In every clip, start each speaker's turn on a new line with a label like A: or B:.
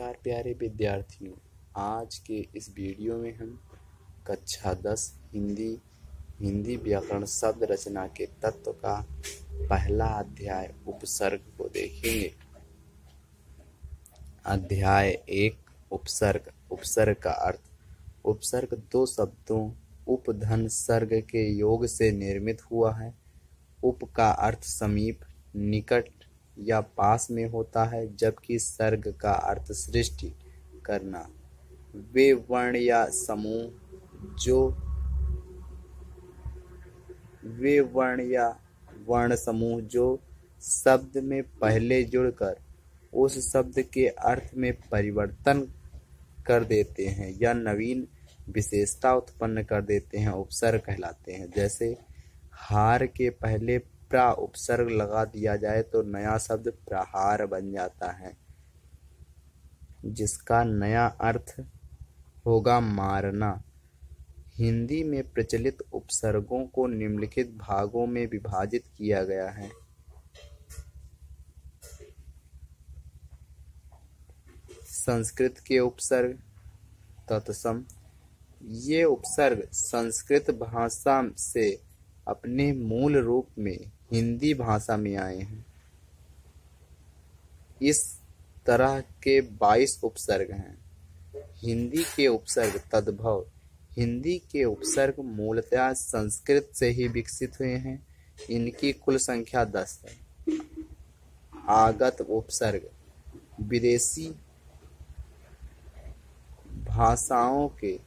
A: नमस्कार प्यारे विद्यार्थियों। आज के इस वीडियो में हम कक्षा 10 हिंदी व्याकरण शब्द रचना के तत्व का पहला अध्याय उपसर्ग को देखेंगे। अध्याय 1 उपसर्ग। उपसर्ग का अर्थ। उपसर्ग दो शब्दों उपधन सर्ग के योग से निर्मित हुआ है। उप का अर्थ समीप, निकट या पास में होता है, जबकि सर्ग का अर्थ सृष्टि करना। वे वर्ण या वर्ण समूह जो शब्द में पहले जुड़कर उस शब्द के अर्थ में परिवर्तन कर देते हैं या नवीन विशेषता उत्पन्न कर देते हैं, उपसर्ग कहलाते हैं। जैसे हार के पहले प्रा उपसर्ग लगा दिया जाए तो नया शब्द प्रहार बन जाता है, जिसका नया अर्थ होगा मारना। हिंदी में प्रचलित उपसर्गों को निम्नलिखित भागों में विभाजित किया गया है। संस्कृत के उपसर्ग तत्सम। ये उपसर्ग संस्कृत भाषा से अपने मूल रूप में हिंदी भाषा में आए हैं। इस तरह के 22 उपसर्ग हैं। हिंदी के उपसर्ग तद्भव। हिंदी के उपसर्ग मूलतः संस्कृत से ही विकसित हुए हैं। इनकी कुल संख्या 10 है। आगत उपसर्ग। विदेशी भाषाओं के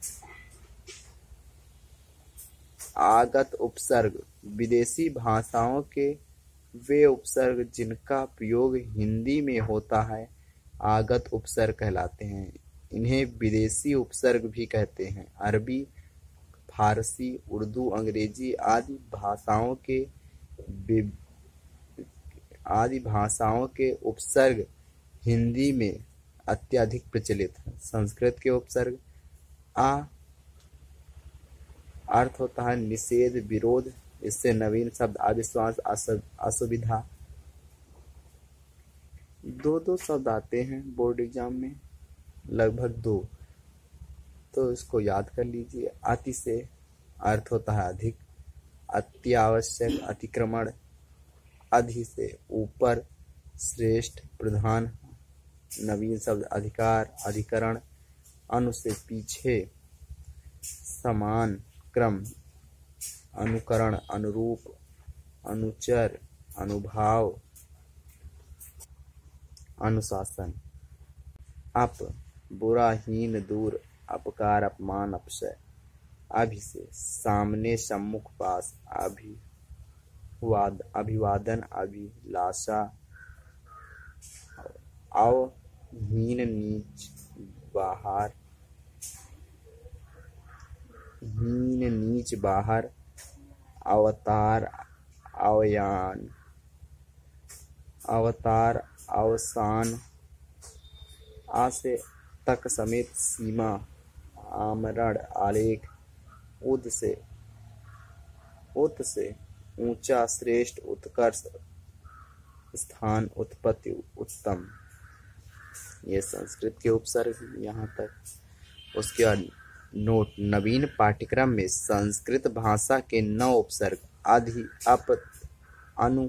A: आगत उपसर्ग विदेशी भाषाओं के वे उपसर्ग जिनका प्रयोग हिंदी में होता है आगत उपसर्ग कहलाते हैं। इन्हें विदेशी उपसर्ग भी कहते हैं। अरबी, फारसी, उर्दू, अंग्रेजी आदि भाषाओं के उपसर्ग हिंदी में अत्यधिक प्रचलित है। संस्कृत के उपसर्ग। आ अर्थ होता है निषेध, विरोध। इससे नवीन शब्द अविश्वास, असुविधा। दो शब्द आते हैं बोर्ड एग्जाम में, लगभग 2, तो इसको याद कर लीजिए। अति से अर्थ होता है अधिक, अति आवश्यक, अतिक्रमण। अधि से ऊपर, श्रेष्ठ, प्रधान। नवीन शब्द अधिकार, अधिकरण। अनु से पीछे, समान, क्रम, अनुकरण, अनुरूप, अनुचर, अनुभाव, अनुशासन। अप बुरा, हीन, दूर, अपकार, अपमान, अपशय। अभि से सामने, सम्मुख, पास। अभिवादन, अभिलाषा। अव हीन, नीच, बाहर। हीन, नीच, बाहर। अवतार, अवयान। अवतार, अवसान। आ से तक समेत सीमा, आमरण, आलेख। उत से ऊंचा, श्रेष्ठ, उत्कर्ष, स्थान, उत्पत्ति, उत्तम। ये संस्कृत के उपसर्ग यहाँ तक। उसके बाद नोट। नवीन पाठ्यक्रम में संस्कृत भाषा के 9 उपसर्ग अधि, अप, अनु,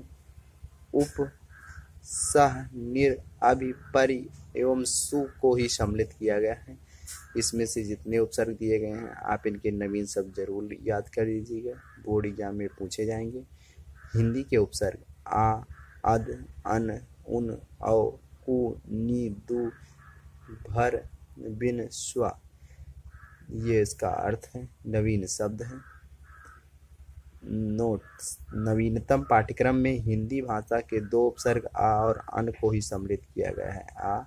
A: उप, सह, निर, अभि, परि एवं सु को ही सम्मिलित किया गया है। इसमें से जितने उपसर्ग दिए गए हैं आप इनके नवीन शब्द जरूर याद कर लीजिएगा, बोर्ड एग्जाम में पूछे जाएंगे। हिंदी के उपसर्ग आ, अद, अन, उन, औ, कु, नि, दु, भर, बिन, स्व। ये इसका अर्थ है, नवीन शब्द है। नोट। नवीनतम पाठ्यक्रम में हिंदी भाषा के 2 उपसर्ग आ और अन को ही सम्मिलित किया गया है। आ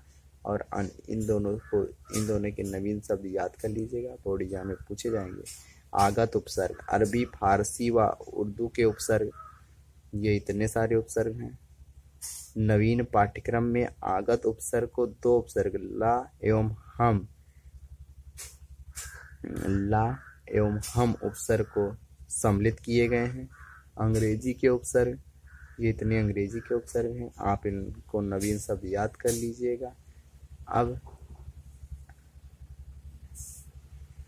A: और अन, इन दोनों के नवीन शब्द याद कर लीजिएगा, बोर्ड एग्जाम में पूछे जाएंगे। आगत उपसर्ग। अरबी, फारसी व उर्दू के उपसर्ग। ये इतने सारे उपसर्ग हैं। नवीन पाठ्यक्रम में आगत उपसर्ग को 2 उपसर्ग ला एवं हम उपसर्ग को सम्मिलित किए गए हैं। अंग्रेजी के उपसर्ग। ये इतने अंग्रेजी के उपसर्ग हैं, आप इनको नवीन शब्द याद कर लीजिएगा। अब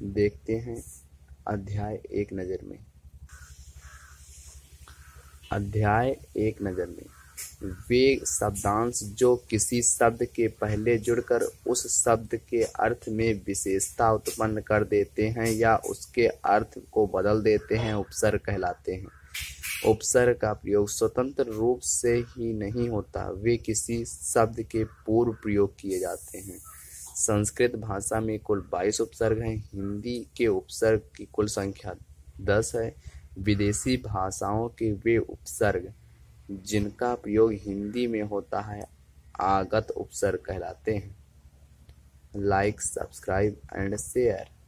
A: देखते हैं अध्याय एक नज़र में। अध्याय एक नज़र में वे शब्दांश जो किसी शब्द के पहले जुड़कर उस शब्द के अर्थ में विशेषता उत्पन्न कर देते हैं या उसके अर्थ को बदल देते हैं उपसर्ग कहलाते हैं। उपसर्ग का प्रयोग स्वतंत्र रूप से ही नहीं होता, वे किसी शब्द के पूर्व प्रयोग किए जाते हैं। संस्कृत भाषा में कुल 22 उपसर्ग हैं। हिंदी के उपसर्ग की कुल संख्या 10 है। विदेशी भाषाओं के वे उपसर्ग जिनका प्रयोग हिंदी में होता है आगत उपसर्ग कहलाते हैं। Like, subscribe and share.